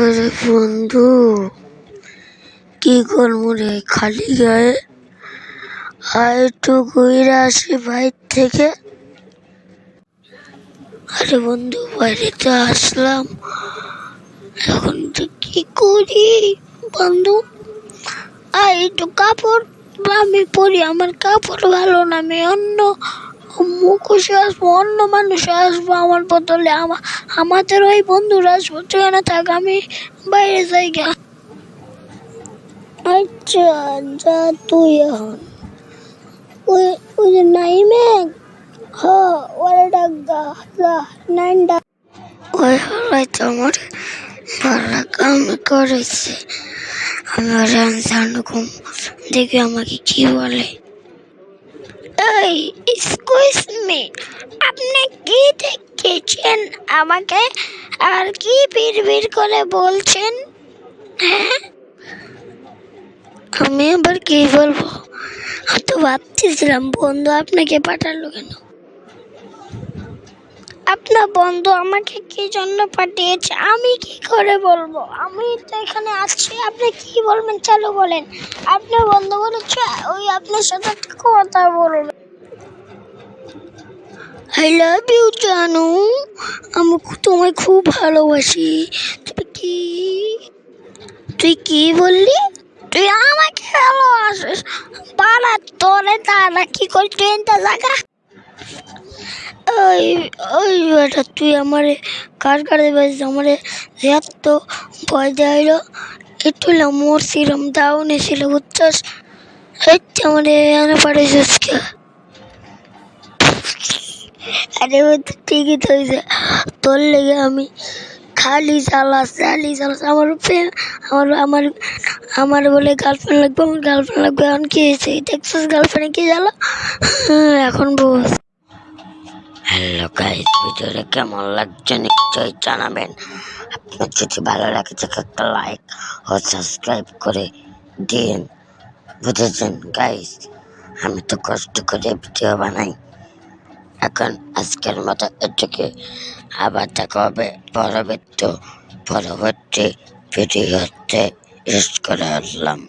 আরে বন্ধু, কি করবো রে খালি গায়ে? আর একটু ঘুরে আসি বাইর থেকে। আরে বন্ধু, বাইরে তো আসলাম, এখন তো কি করি বন্ধু? আর একটু কাপড় আমি পরি, আমার কাপড় ভালো না, আমি অন্য মুখোশে আসবো, অন্য মানুষে আসবো আমার বদলে। আমাদের ওই বন্ধুরা আসবো, তুই না থাক, আমি বাইরে যাই গা। আচ্ছা যা তুই এখন ওই যে নাইমে ওরা ডাক যা নাইন ডাক। ওই হলাই তো আমার ভাড়া কাম করেছে, আমার জানুকম দেখে আমাকে কি বলে, এই এক্সকিউজ মি, আপনি কি দেখেছেন আমাকে আর কি বিড়বিড় করে বলছেন? হ্যাঁ, আমি আবার কি বলবো? তো ভাবতেছিলাম বন্ধু আপনাকে পাঠালো কেন? আপনার বন্ধু আমাকে কি জন্য পাঠিয়েছে আমি কি করে বলবো? আমি তো এখানে আছি, আপনি কি বলবেন চলো বলেন। আপনার বন্ধু বলেছে ওই আপনার সাথে কথা বলবে। আই লাভ ইউ জানু, আমি তোমায় খুব ভালোবাসি। তুই কি বললি? তুই আমাকে ভালোবাসিস? পাড়া তোরে তারা কি করে ট্রেনটা জায়গা? ওই ওই বেটা, তুই আমারে কার কারে বাজিস? আমারে এত ভয় দেওয়াইলো, একটু মরছিলাম, ডাউনে ছিল বুঝছস? হচ্ছে আমারে এনে পাঠাইছিস কে? আরে ওই তো ঠিকই তো হয়েছে, তোর লেগে আমি খালি চালাস আমার আমার আমার আমার বলে গার্লফ্রেন্ড লাগবে, আমার গার্লফ্রেন্ড লাগবে। এখন কি হয়েছে দেখছিস? গার্লফ্রেন্ডে কি জ্বালা, এখন বস। হ্যালো গাইস, ভিডিওটা কেমন লাগছে নিশ্চয়ই জানাবেন। আপনার যদি ভালো লাগে একটা লাইক ও সাবস্ক্রাইব করে দিন, বুঝেছেন গাইস? আমি তো কষ্ট করে ভিডিও বানাই। এখন আজকের মতো এটুকু, আবার দেখা হবে পরবর্তী ভিডিওতে। ইউজ করে আসলাম।